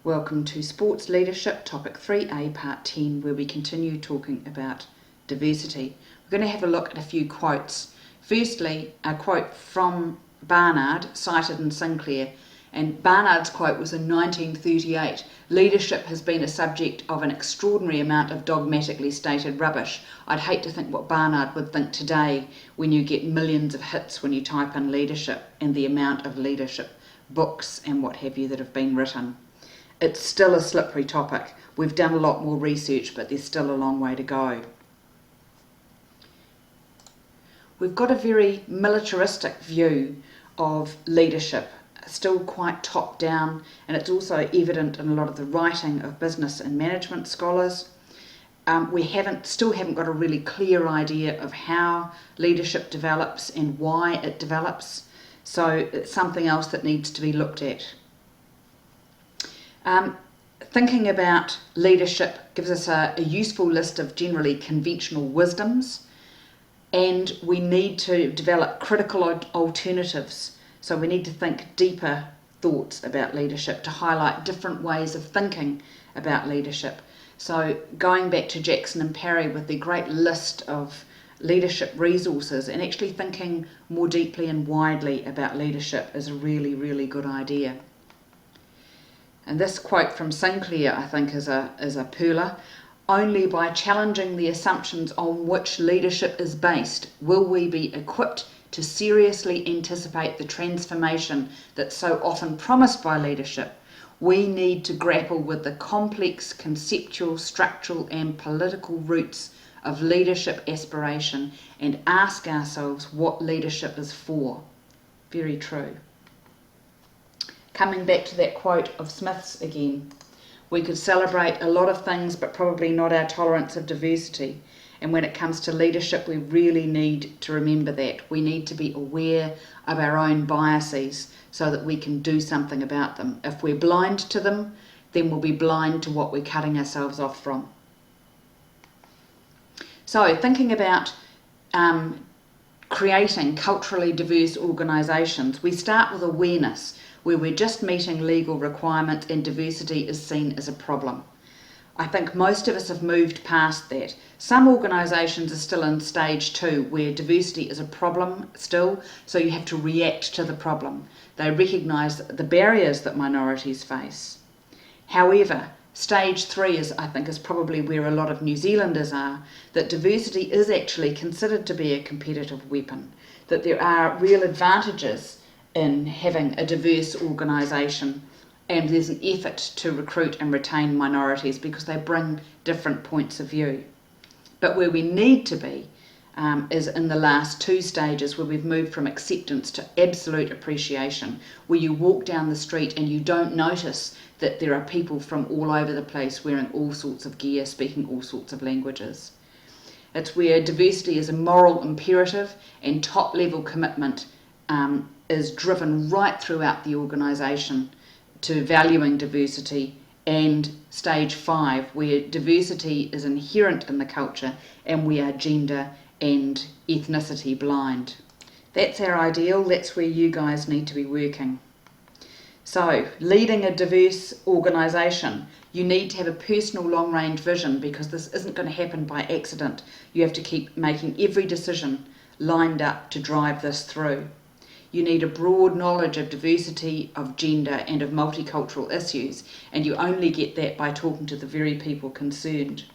Welcome to Sports Leadership, Topic 3A, Part 10, where we continue talking about diversity. We're going to have a look at a few quotes. Firstly, a quote from Barnard, cited in Sinclair, and Barnard's quote was in 1938. Leadership has been a subject of an extraordinary amount of dogmatically stated rubbish. I'd hate to think what Barnard would think today when you get millions of hits when you type in leadership and the amount of leadership books and what have you that have been written. It's still a slippery topic. We've done a lot more research, but there's still a long way to go. We've got a very militaristic view of leadership, still quite top down, and it's also evident in a lot of the writing of business and management scholars. We still haven't got a really clear idea of how leadership develops and why it develops, so it's something else that needs to be looked at. Thinking about leadership gives us a useful list of generally conventional wisdoms, and we need to develop critical alternatives. So we need to think deeper thoughts about leadership to highlight different ways of thinking about leadership. So going back to Jackson and Parry with their great list of leadership resources and actually thinking more deeply and widely about leadership is a really, really good idea. And this quote from Sinclair, I think, is a pearler. Only by challenging the assumptions on which leadership is based will we be equipped to seriously anticipate the transformation that's so often promised by leadership. We need to grapple with the complex conceptual, structural and political roots of leadership aspiration and ask ourselves what leadership is for. Very true. Coming back to that quote of Smith's again, we could celebrate a lot of things, but probably not our tolerance of diversity. And when it comes to leadership, we really need to remember that. We need to be aware of our own biases so that we can do something about them. If we're blind to them, then we'll be blind to what we're cutting ourselves off from. So thinking about creating culturally diverse organisations, we start with awareness, where we're just meeting legal requirements and diversity is seen as a problem. I think most of us have moved past that. Some organisations are still in stage 2, where diversity is a problem still, so you have to react to the problem. They recognise the barriers that minorities face. However, stage 3 is probably where a lot of New Zealanders are, that diversity is actually considered to be a competitive weapon, that there are real advantages in having a diverse organisation, and there's an effort to recruit and retain minorities because they bring different points of view. But where we need to be is in the last 2 stages, where we've moved from acceptance to absolute appreciation, where you walk down the street and you don't notice that there are people from all over the place wearing all sorts of gear, speaking all sorts of languages. It's where diversity is a moral imperative and top-level commitment is driven right throughout the organisation to valuing diversity, and stage 5, where diversity is inherent in the culture and we are gender and ethnicity blind. That's our ideal. That's where you guys need to be working. So, leading a diverse organisation, you need to have a personal long-range vision, because this isn't going to happen by accident. You have to keep making every decision lined up to drive this through. You need a broad knowledge of diversity, of gender and of multicultural issues, and you only get that by talking to the very people concerned.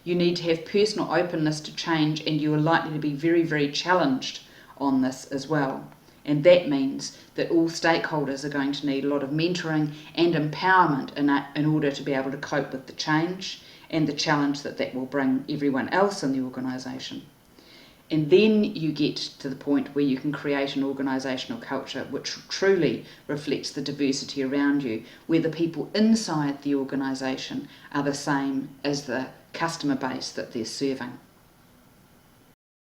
You need to have personal openness to change, and you are likely to be very, very challenged on this as well. And that means that all stakeholders are going to need a lot of mentoring and empowerment in order to be able to cope with the change and the challenge that will bring everyone else in the organisation. And then you get to the point where you can create an organisational culture which truly reflects the diversity around you, where the people inside the organisation are the same as the customer base that they're serving.